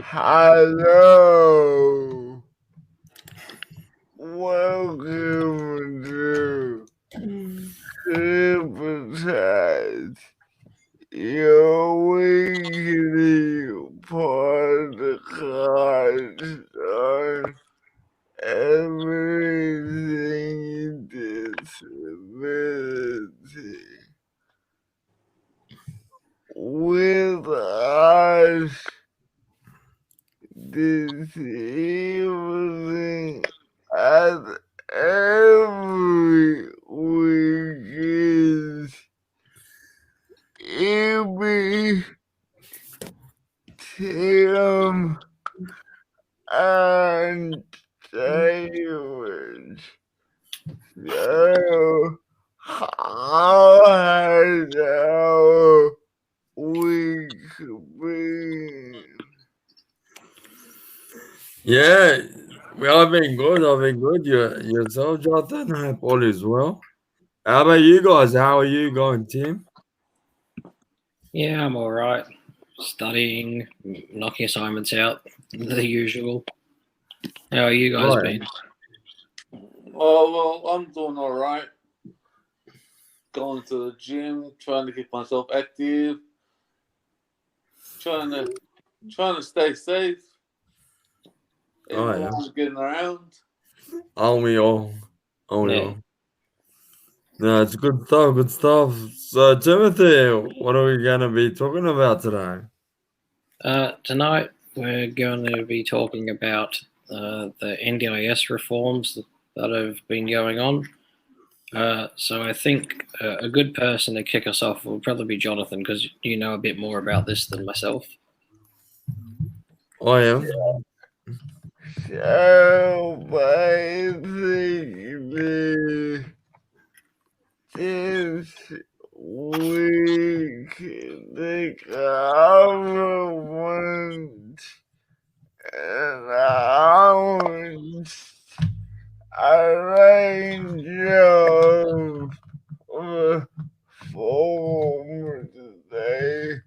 Hello. Welcome to CripChat, your weekly podcast on everything disability. With us this evening, as every week, is Ibby, Tim, and David. So, how has our week been? Yeah, I've been good. I've been good. Yourself, Jonathan? I hope all is well. How about you guys? How are you going, Tim? Yeah, I'm all right. Studying, knocking assignments out, the usual. How are you guys Right. been? Oh, well, I'm doing all right. Going to the gym, trying to keep myself active, trying to stay safe. Oh, yeah. Everyone's getting around. Aren't we all? Aren't we Yeah. all? No, it's good stuff. Good stuff. So, Timothy, what are we going to be talking about today? Tonight we're going to be talking about the NDIS reforms that have been going on. So I think a good person to kick us off will probably be Jonathan, because you know a bit more about this than myself. I am. So, basically, this week, the government announced a range of reforms they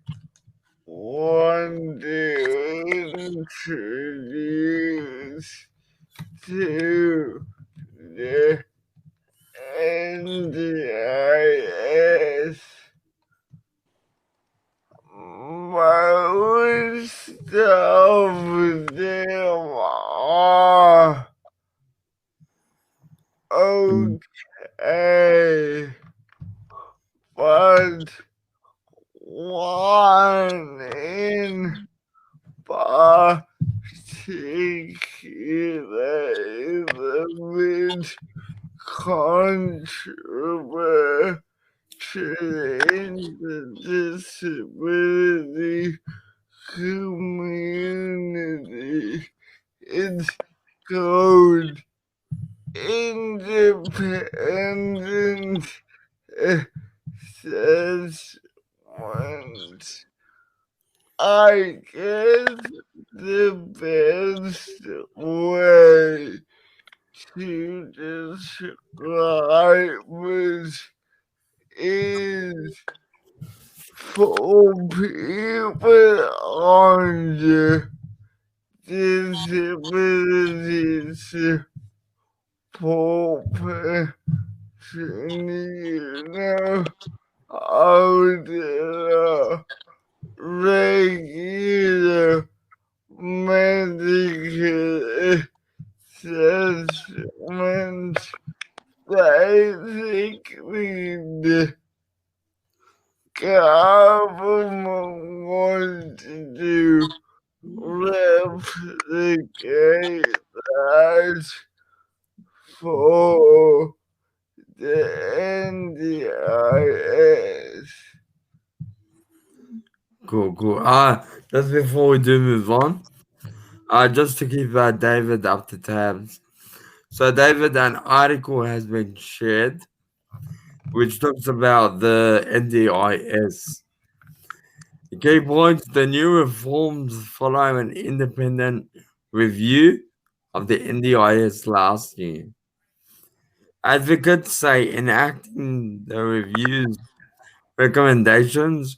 want to introduce to the NDIS. Most of them are okay, but one in particular is a bit controversial in the disability community. It's called independent assessment. I guess the best way to describe it is for people on the disability support person, how the regular medical assessment basically the government wants to do replicate that for the NDIS. Cool. Just before we do move on, just to keep David up to tabs. So, David, an article has been shared which talks about the NDIS. The key points: the new reforms follow an independent review of the NDIS last year. Advocates say enacting the review's recommendations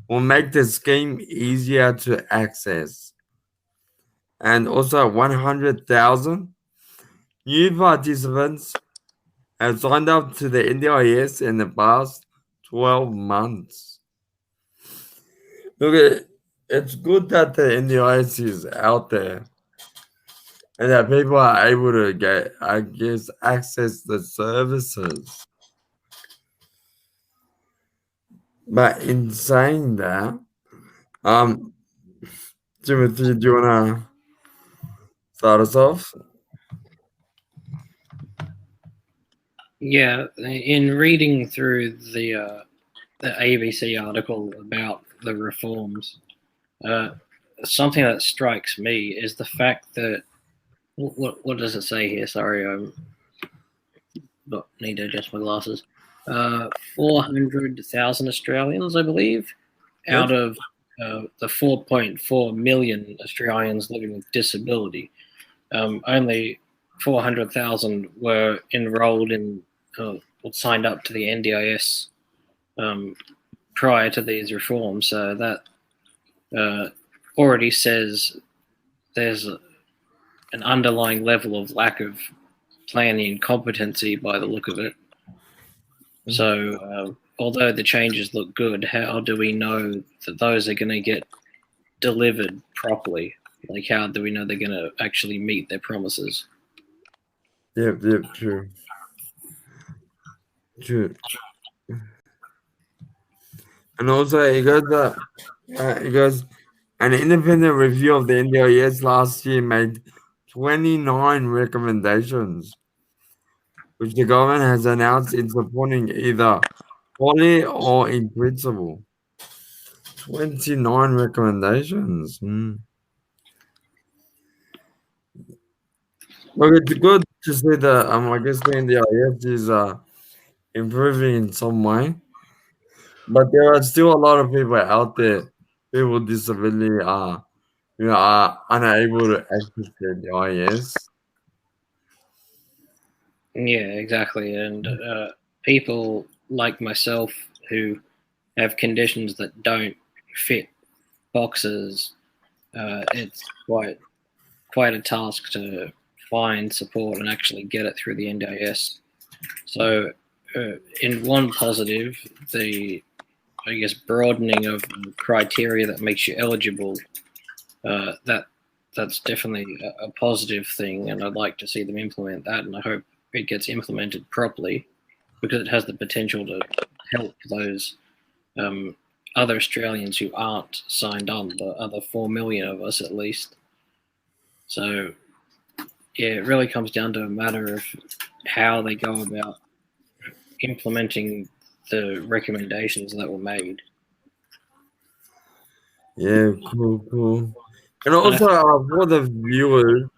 will make the scheme easier to access, and also 100,000 new participants have signed up to the NDIS in the past 12 months. Look, it's good that the NDIS is out there and that people are able to get, I guess, access the services. But in saying that, Timothy, do you wanna start us off? Yeah, in reading through the ABC article about the reforms, something that strikes me is the fact that what does it say here? Sorry, need to adjust my glasses. 400,000 Australians, I believe, out of the 4.4 million Australians living with disability. Only 400,000 were enrolled in or signed up to the NDIS prior to these reforms. So that already says there's an underlying level of lack of planning and competency by the look of it. So although the changes look good, how do we know that those are going to get delivered properly? Like, how do we know they're going to actually meet their promises? Yep, true. True. And also, it goes, an independent review of the NDIS last year made 29 recommendations, which the government has announced in supporting either wholly or in principle. 29 recommendations. Well, it's good to see that I guess the NDIS is improving in some way. But there are still a lot of people out there, people with disability are unable to access the NDIS. Yeah, exactly. And people like myself who have conditions that don't fit boxes, it's quite a task to find support and actually get it through the NDIS. So, in one positive, the broadening of the criteria that makes you eligible, that's definitely a positive thing, and I'd like to see them implement that, and I hope it gets implemented properly because it has the potential to help those other Australians who aren't signed on, the other 4 million of us at least. So, yeah, it really comes down to a matter of how they go about implementing the recommendations that were made. Yeah, cool. And also, for the viewers,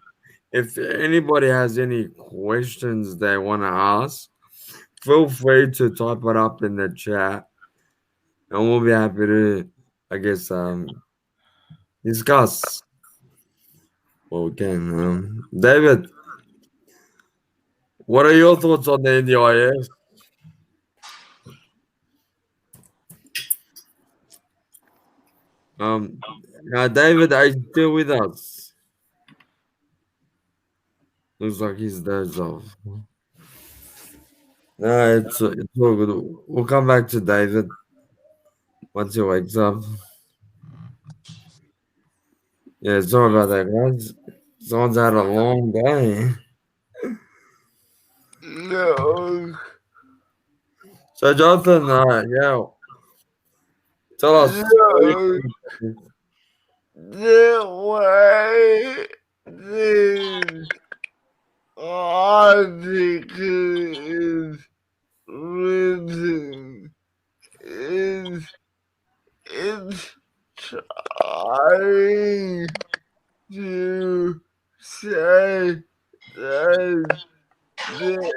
if anybody has any questions they want to ask, feel free to type it up in the chat, and we'll be happy to, I guess, discuss what we can. David, what are your thoughts on the NDIS? David, are you still with us? Looks like he's dozed off. No, it's all good. We'll come back to David once he wakes up. Yeah, sorry about that, guys. Someone's had a long day. No. So, Jonathan, yeah, tell us. No. The way this article is written is it's trying to say that the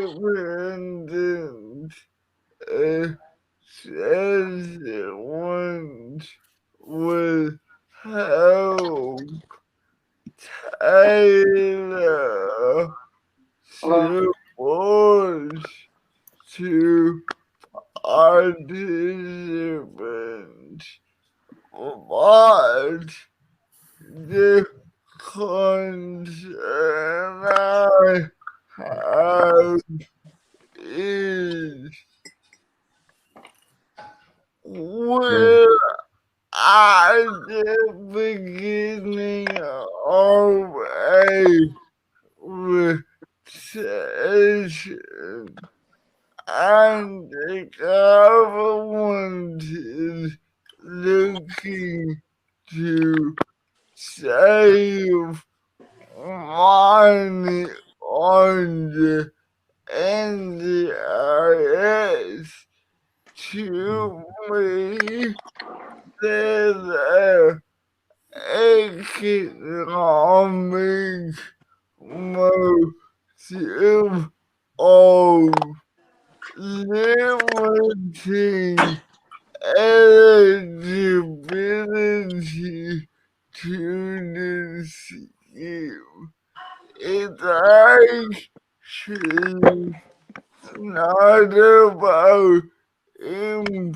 independent assessment will help tailor support to participants, but the concern I have is we're at the beginning of a recession, and the government is looking to save money on the NDIS. To me, there's a economic motive of limiting eligibility to the scheme. It's actually not about improving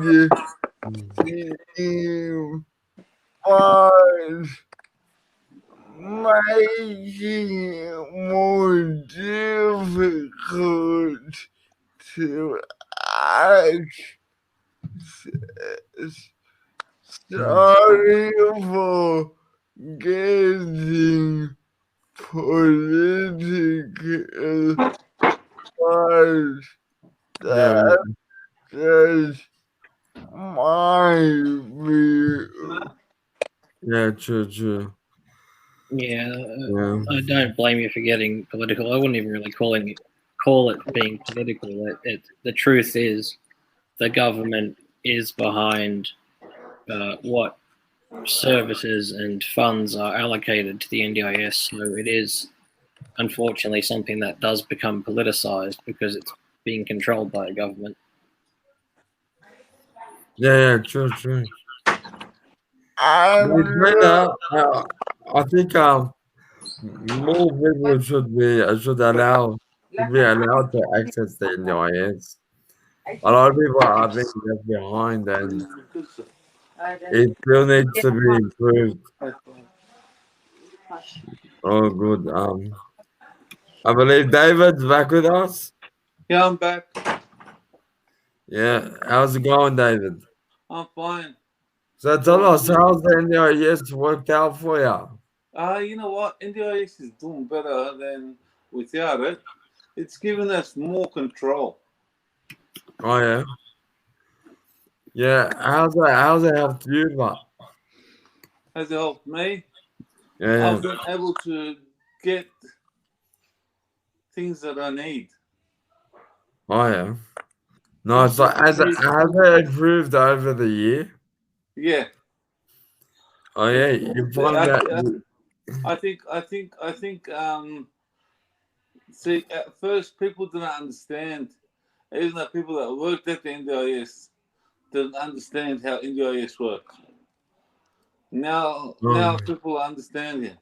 the scheme, but making it more difficult to access. Sorry for getting political, but Yeah, that's just my view. yeah, true. Yeah, Yeah, I don't blame you for getting political. I wouldn't even really call it being political. The truth is, the government is behind what services and funds are allocated to the NDIS. So it is unfortunately something that does become politicized because it's being controlled by a government. yeah, true. I'm But right now, I think more people should be allowed to access the NDIS. A lot of people are being left behind, and it still needs to be improved. Oh, good. I believe David's back with us. Yeah, I'm back. Yeah, how's it going, David? I'm fine. So tell us, how's the NDIS worked out for you? You know what? NDIS is doing better than without it. It's given us more control. Oh yeah, yeah. How's it helped you, but Has helped me. yeah. I've been able to get things that I need. Oh yeah. No, Things so that I need. has it improved over the year? Yeah. Oh yeah, you find that I think. See, at first people didn't understand. Even the people that worked at the NDIS didn't understand how NDIS works. Now people understand it.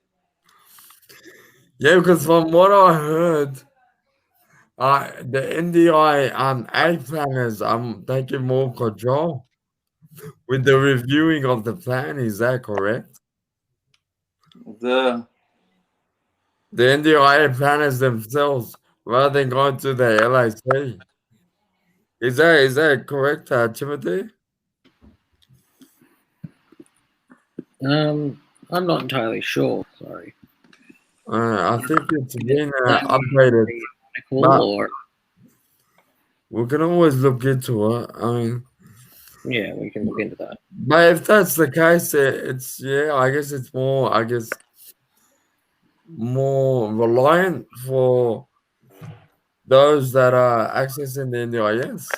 yeah, because from what I heard, the NDI A planners taking more control with the reviewing of the plan. Is that correct? The The NDI planners themselves, rather than going to the LIC. Is that correct, Timothy? I'm not entirely sure. Sorry. I think it's been That updated, but or we can always look into it. I mean, yeah, we can look into that. but if that's the case, I guess it's more reliant for those that are accessing the NDIS.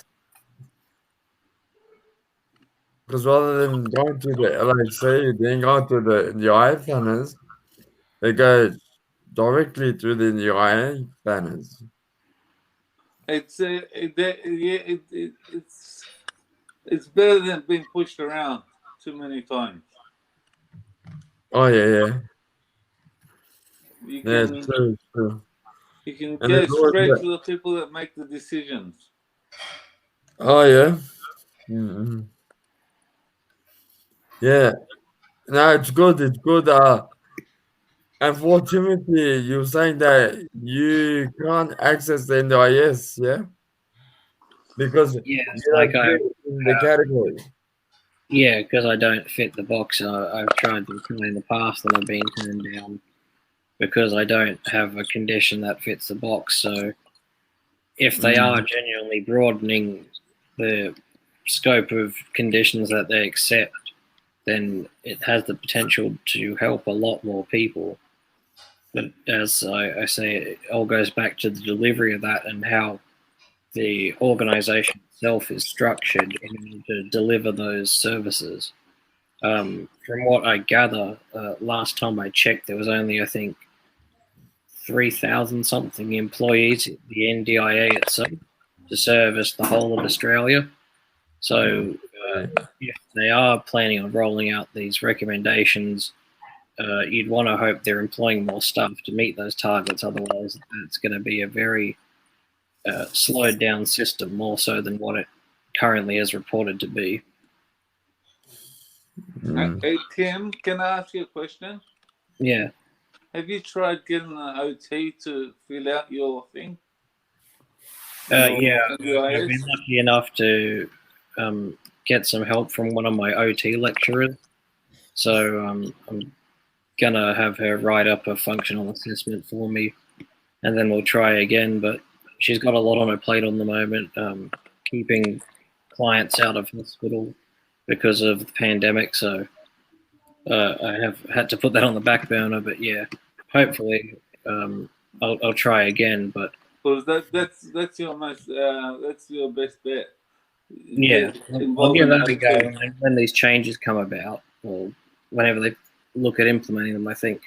Because rather than going to the LHC, then going to the NDIA planners, they go directly to the NDIA planners. it's better than being pushed around too many times. Oh yeah. You Yeah, can true. you can And go there's always straight to the people that make the decisions. oh yeah. Mm-hmm. Yeah. No, it's good. It's good. Unfortunately, you're saying that you can't access the NDIS, yeah, because Yes, you like don't fit in the category. yeah, because I don't fit the box. I've tried to apply in the past and I've been turned down because I don't have a condition that fits the box. So if they are genuinely broadening the scope of conditions that they accept, then it has the potential to help a lot more people. But as I say, it all goes back to the delivery of that and how the organization itself is structured in order to deliver those services. From what I gather, last time I checked, there was only, I think, 3,000 something employees at the NDIA itself to service the whole of Australia. So, if they are planning on rolling out these recommendations, you'd want to hope they're employing more staff to meet those targets. Otherwise, it's going to be a very slowed down system, more so than what it currently is reported to be. Hey, Tim, can I ask you a question? Yeah. Have you tried getting an OT to fill out your thing? Yeah, Your I've been NDIS? lucky enough to get some help from one of my OT lecturers. So I'm gonna have her write up a functional assessment for me, and then we'll try again. But she's got a lot on her plate on the moment, keeping clients out of hospital because of the pandemic. So I have had to put that on the back burner. But yeah, hopefully I'll try again. But Because that's your most that's your best bet. yeah, Get I'll involved give in that a go. OT. And when these changes come about, or whenever they look at implementing them, I think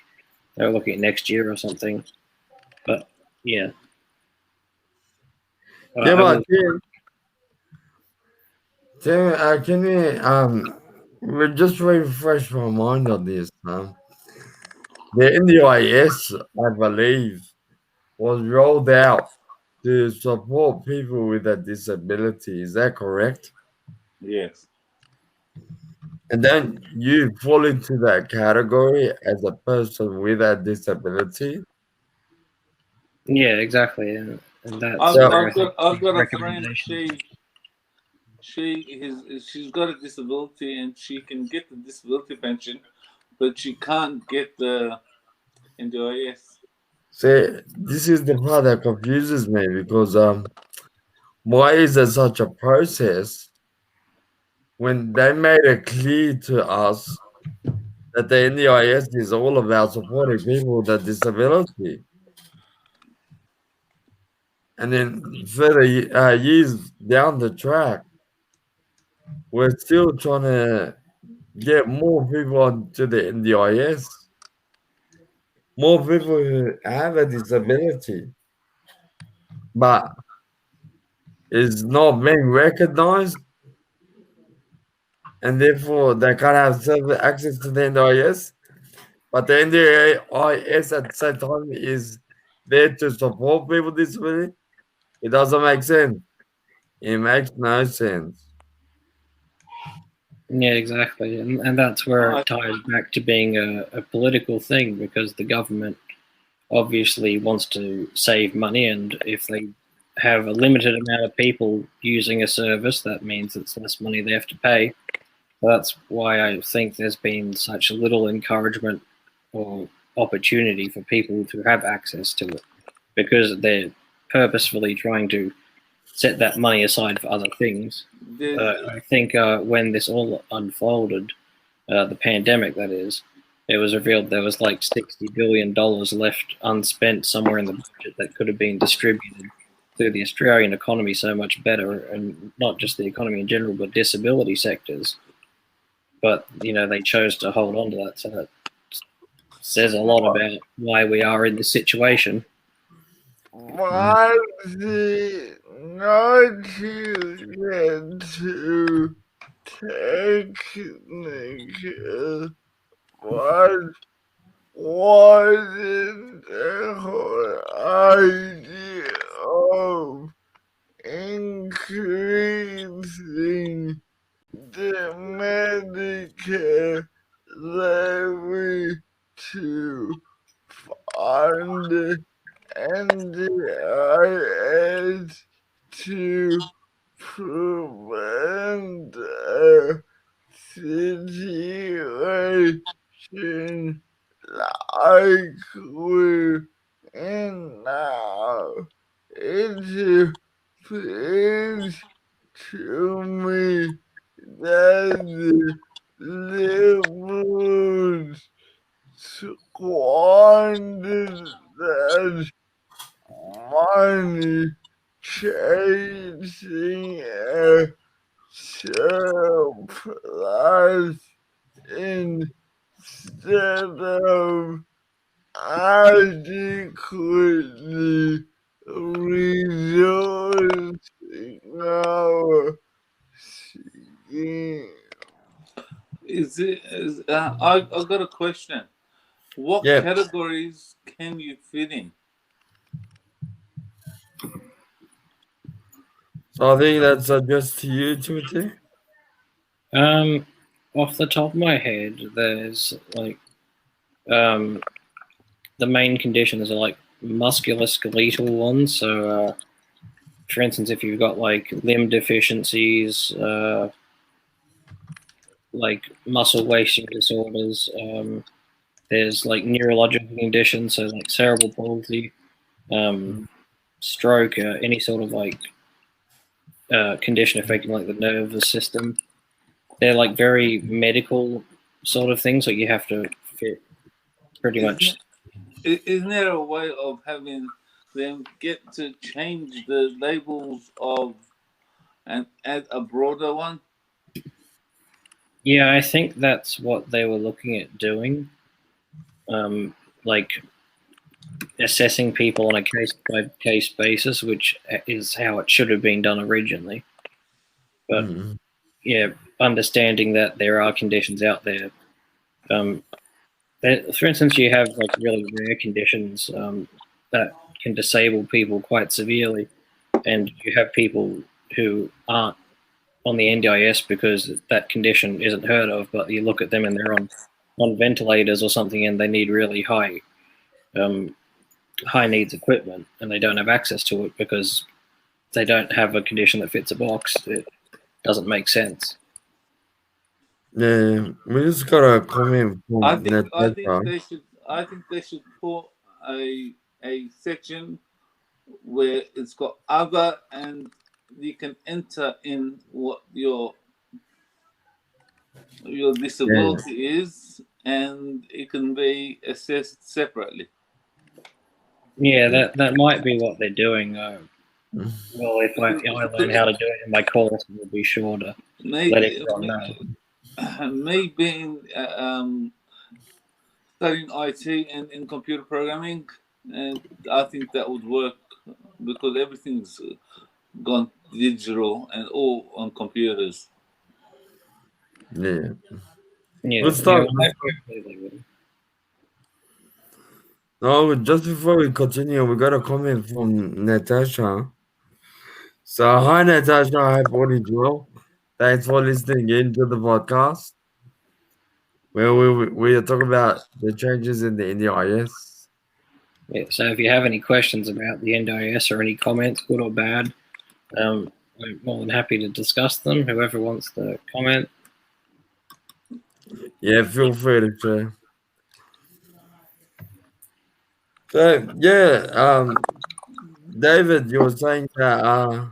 they're looking at next year or something. But yeah, Yeah, I but will. Tim, can you we're just refresh my mind on this. The NDIS, I believe, was rolled out to support people with a disability. Is that correct? Yes. And then you fall into that category as a person with a disability. Yeah, exactly, and that's I've, So, where I I've think got I've these got a friend. recommendations. She's got a disability and she can get the disability pension, but she can't get the NDIS. see, this is the part that confuses me because why is there such a process when they made it clear to us that the NDIS is all about supporting people with a disability? And then further years down the track, we're still trying to get more people onto the NDIS, more people who have a disability, but is not being recognized, and therefore they can't have access to the NDIS. But the NDIS at the same time is there to support people with disability. It doesn't make sense. It makes no sense. Yeah, exactly, and that's where I it ties back to being a political thing because the government obviously wants to save money, and if they have a limited amount of people using a service, that means it's less money they have to pay. That's why I think there's been such little encouragement or opportunity for people to have access to it because they're purposefully trying to set that money aside for other things. there's I think when this all unfolded, the pandemic that is, it was revealed there was like $60 billion left unspent somewhere in the budget that could have been distributed to the Australian economy so much better, and not just the economy in general, but disability sectors. But they chose to hold on to that, so that says a lot about why we are in this situation. why the not to get too technical? What was the whole idea of increasing the Medicare led me to find NDIS to prevent a situation like we're in now. It appears to me that the liberals squandered that money chasing a surplus instead of adequately resourcing our scheme. I've got a question. What Yeah. categories can you fit in? So I think that's just to you, Timothy. Off the top of my head, there's like the main conditions are like musculoskeletal ones. So, for instance, if you've got like limb deficiencies, like muscle wasting disorders, there's like neurological conditions, so like cerebral palsy, stroke, any sort of like condition affecting like the nervous system. They're like very medical sort of things, like you have to fit pretty much. Isn't there a way of having them get to change the labels of and add a broader one? Yeah, I think that's what they were looking at doing, like assessing people on a case by case basis, which is how it should have been done originally. But yeah, understanding that there are conditions out there. For instance, you have like really rare conditions that can disable people quite severely, and you have people who aren't on the NDIS because that condition isn't heard of, but you look at them and they're on ventilators or something, and they need really high needs equipment, and they don't have access to it because they don't have a condition that fits a box. It doesn't make sense. Yeah, we just got a comment from I think Natasha. they should put a section where it's got other, and you can enter in what your disability is, and it can be assessed separately. Yeah, that might be what they're doing. Well, if I learn how to do it in my course, we'll be sure to let everyone know. Me being studying IT and in computer programming, and I think that would work because everything's gone digital and all on computers. Yeah. Yeah, Let's start. hopefully. No, just before we continue, we got a comment from Natasha. So, hi, Natasha. I hope all is well. Thanks for listening in to the podcast where we are talking about the changes in the NDIS. Yeah, so if you have any questions about the NDIS or any comments, good or bad, I'm more than happy to discuss them. Whoever wants to comment. Yeah, feel free to share. So, yeah, David, you were saying that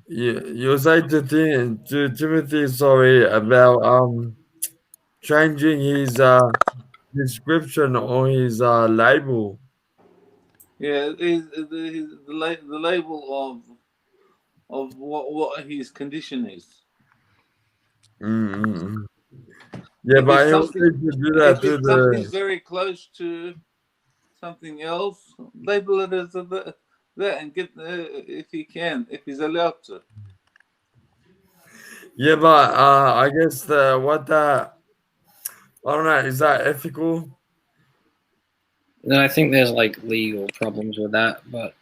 you were saying to Timothy, sorry, about changing his description on his label. Yeah, the label of what his condition is. Mm-hmm. Yeah, If but it's he also something, to do that if to it's something the very close to something else, label it as that and get if he can, if he's allowed to. yeah, but I guess I don't know, is that ethical? And I think there's like legal problems with that, but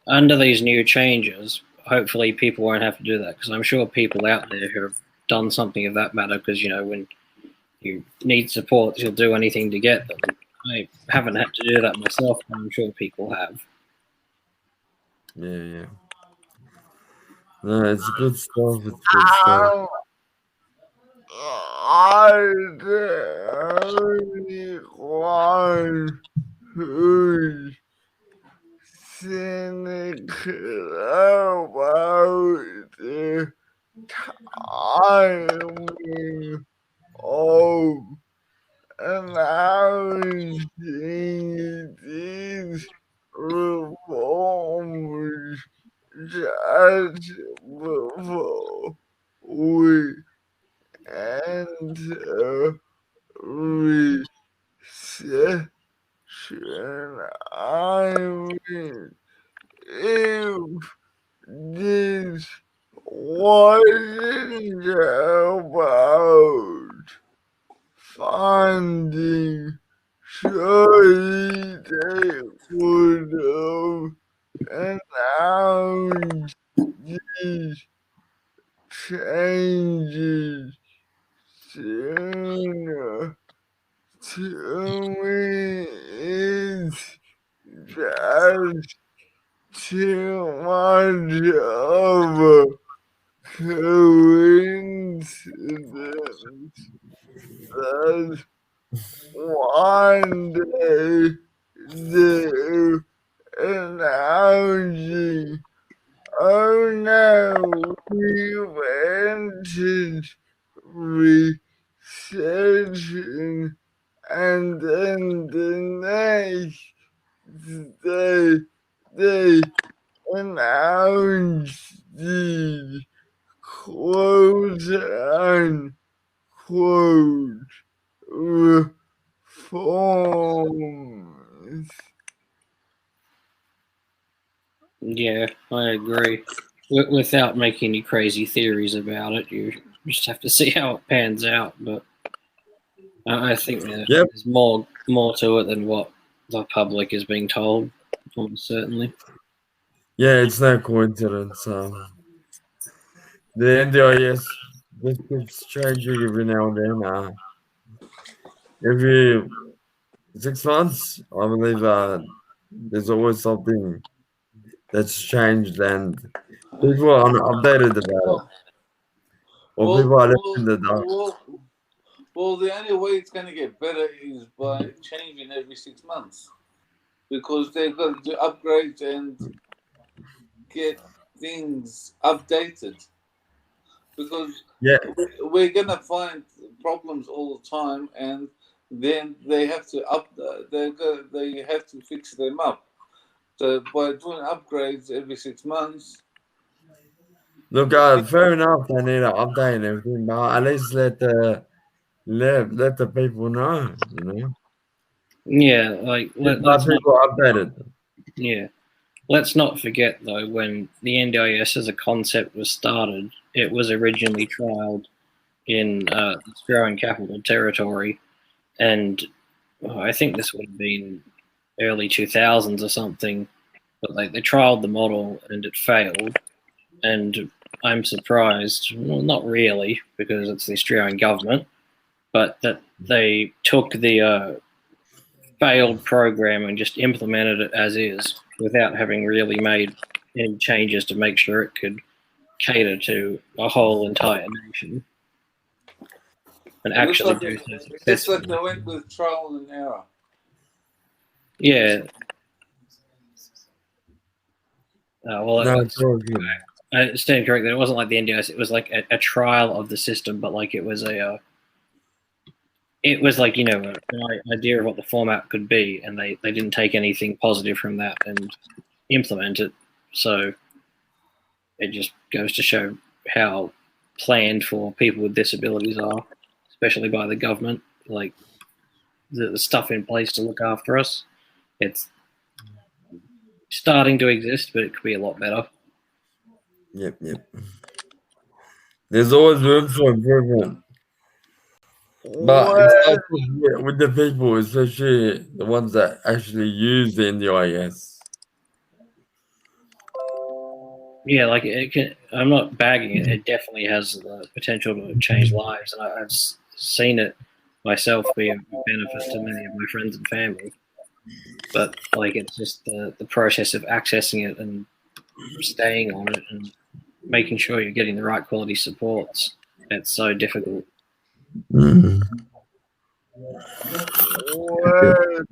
under these new changes, hopefully people won't have to do that because I'm sure people out there who have done something of that matter, because when you need support, you'll do anything to get them. I haven't had to do that myself, but I'm sure people have. Yeah. No, it's good stuff. It's good stuff. I'm the only one who's cynical about the timing of announcing these reforms just before we enter recession. I mean, if this wasn't about funding, surely they would have announced these changes sooner. To me, it's just too much of a coincidence that one day they're announcing, oh no, we've entered recession, and then the next day they announce the quote unquote reforms. Yeah, I agree. Without making any crazy theories about it, you just have to see how it pans out. But I think Yep. there's more to it than what the public is being told, almost certainly. Yeah, it's no coincidence. The NDIS just keeps changing every now and then. Every 6 months, I believe there's always something that's changed, and people are updated about it, or Well, people are left well, in the dark. well, the only way it's going to get better is by changing every 6 months, because they've got to do upgrades and get things updated. Because Yeah, we're going to find problems all the time, and then they have to they have to fix them up. So by doing upgrades every 6 months, look, fair enough. They need to update and everything, but at least let the people know. Yeah, like Keep let's not. people updated. Yeah, let's not forget though, when the NDIS as a concept was started, it was originally trialed in Australian Capital Territory, and I think this would have been early 2000s or something. But they trialed the model and it failed. And I'm surprised, well, not really, because it's the Australian government, but that they took the failed program and just implemented it as is without having really made any changes to make sure it could cater to a whole entire nation and it looks actually like do so looks like successfully. they went with trial and error. Yeah. Well, No, it's all good. I stand corrected. It wasn't like the NDIS. It was like a trial of the system, but like it was it was like an idea of what the format could be, and they didn't take anything positive from that and implement it. So it just goes to show how planned for people with disabilities are, especially by the government. Like the stuff in place to look after us, it's starting to exist, but it could be a lot better. Yep. There's always room for improvement. But it starts with the people, especially the ones that actually use the NDIS. Yeah, like I'm not bagging it. It definitely has the potential to change lives, and I've seen it myself be a benefit to many of my friends and family. But like, it's just the process of accessing it and staying on it and making sure you're getting the right quality supports. It's so difficult. Mm. What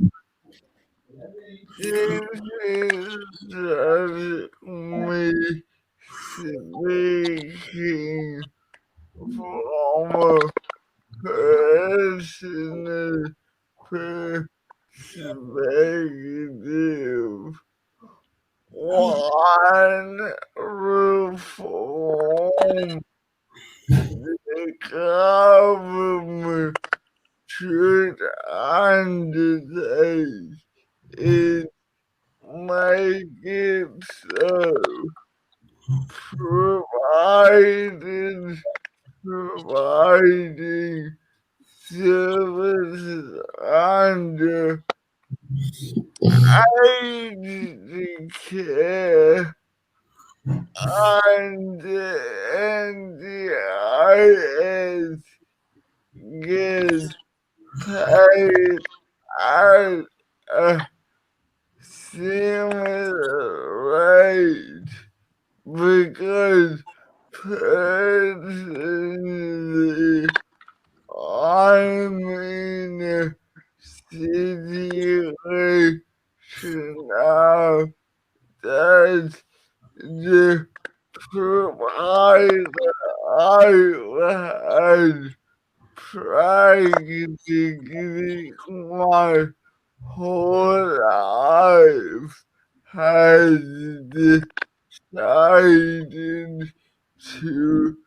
is me speaking from a personal perspective? One reform the government should undertake is make it so provided providing services under aged care and NDIS get paid at a similar rate because personally I'm in a situation now that the provider I had practically my whole life has decided to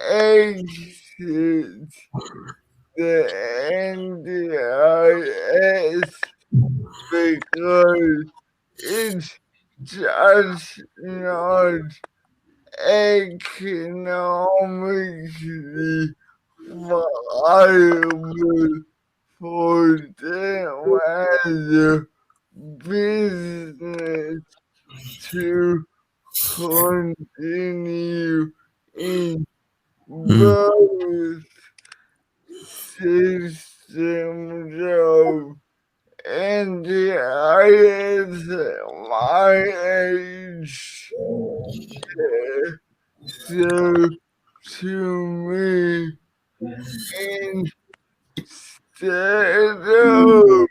exit the NDIS because it's just not economically viable for them as a business to continue in Mm. both systems of NDIS my age. So to me, instead of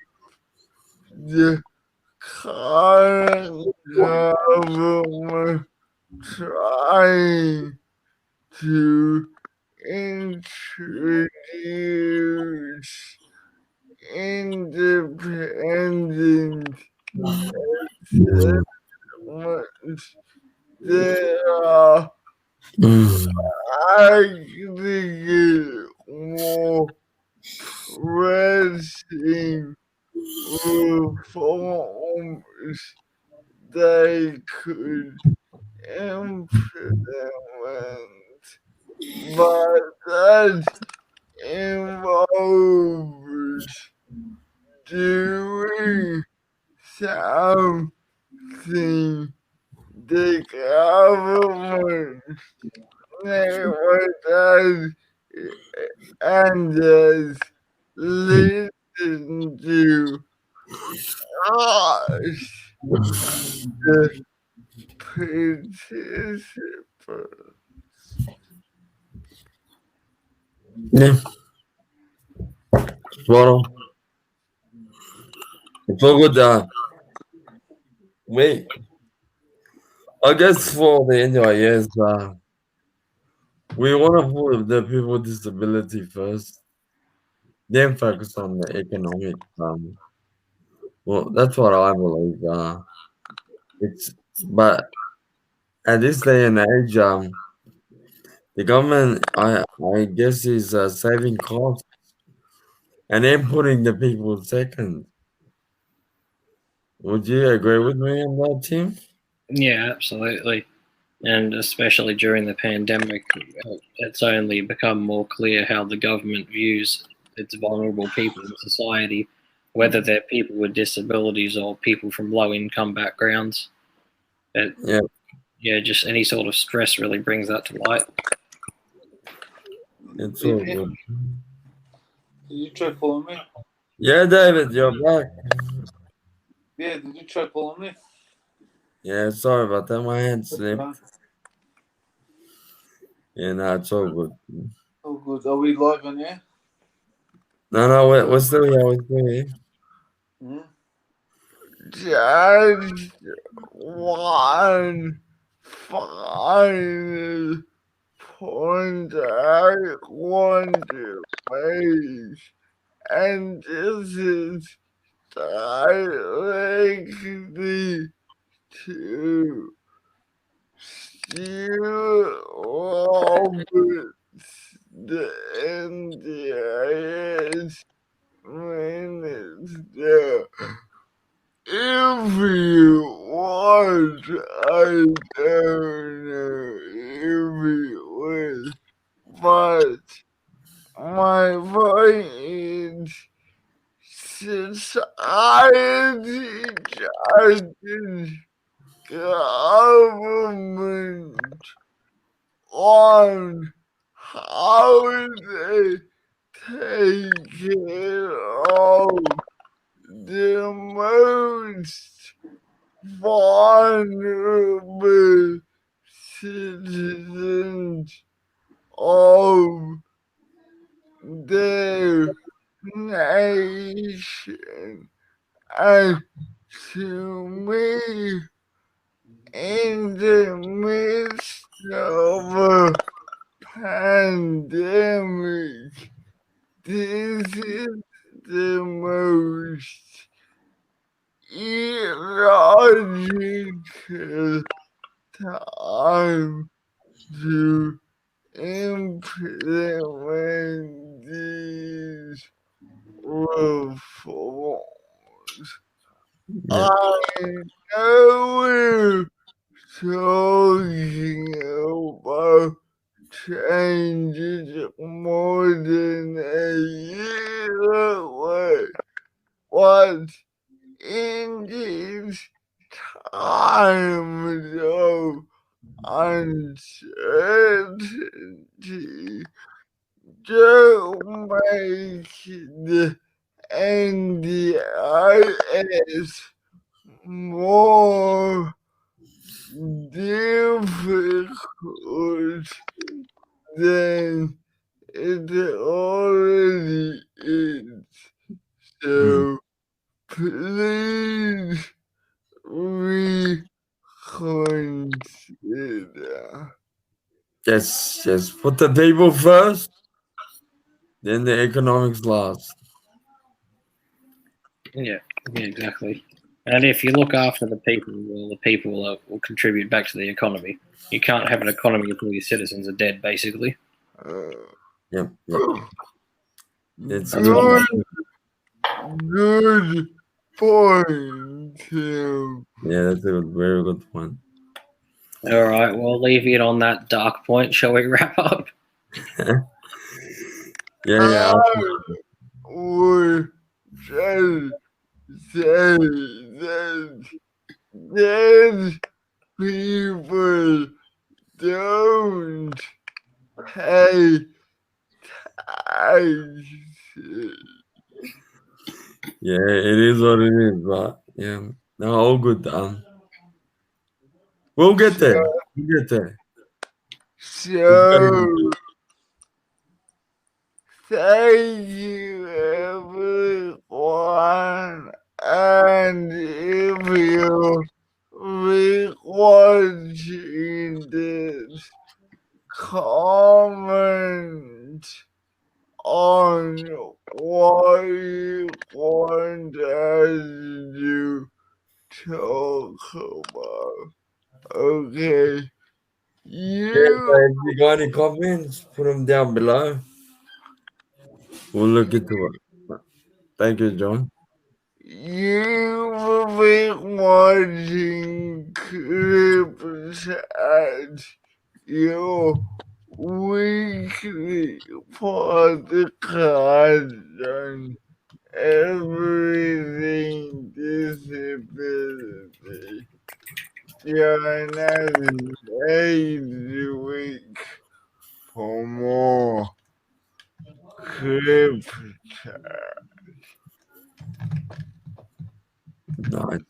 the current government trying to introduce independent Mm. settlements, they are Mm. actually more pressing reforms they could implement, but that involves doing something the government never does and does listen to us, the participants. Yeah. Well, for good. Wait. I guess for the NDIS, we want to put the people with disability first, then focus on the economic. Well, that's what I believe. It's but at this day and age, the government, I guess, is saving costs and then putting the people second. Would you agree with me on that, Tim? Yeah, absolutely. And especially during the pandemic, it's only become more clear how the government views its vulnerable people in society, whether they're people with disabilities or people from low income backgrounds. It, Yeah. yeah, just any sort of stress really brings that to light. It's all good. Did you try calling me? Yeah, David, you're back. Yeah, did you try calling me? Yeah, sorry about that. My hand slipped. Yeah, no, it's all good. Oh, good. Are we live on air? No, we're still here. We're still here. Hmm? just one final point I want to make, and this is directly to Stu Roberts, the NDIS minister. If you want, I don't know if you will, but my point is society judges government on how they take care of the most vulnerable citizens of their nation. And to me, in the midst of a pandemic, this is the most illogical time to implement these reforms. Yeah. I know we're talking about changes more than a year away, but in this time of uncertainty, don't make the NDIS more difficult than it already is. So please reconsider. Yes. Put the people first, then the economics last. Yeah, exactly. And if you look after the people, well, the people will contribute back to the economy. You can't have an economy if all your citizens are dead, basically. Uh, Yep. It's That's what good, my good point, Tim. yeah, that's a very good one. All right, well, leave it on that dark point. Shall we wrap up? Yeah. I would just say that dead people don't pay taxes. Yeah, it is what it is, but yeah. No, all good. We'll get there. We'll get there. It's So, gonna- thank you, everyone. And if you're watching this, comment on what you want us to talk about. Okay. Yeah, so if you got any comments, put them down below. We'll look into it. Thank you, John. You've been watching CripChat, your weekly podcast on everything disability. join us every week for more CripChat. Nice.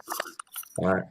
All right.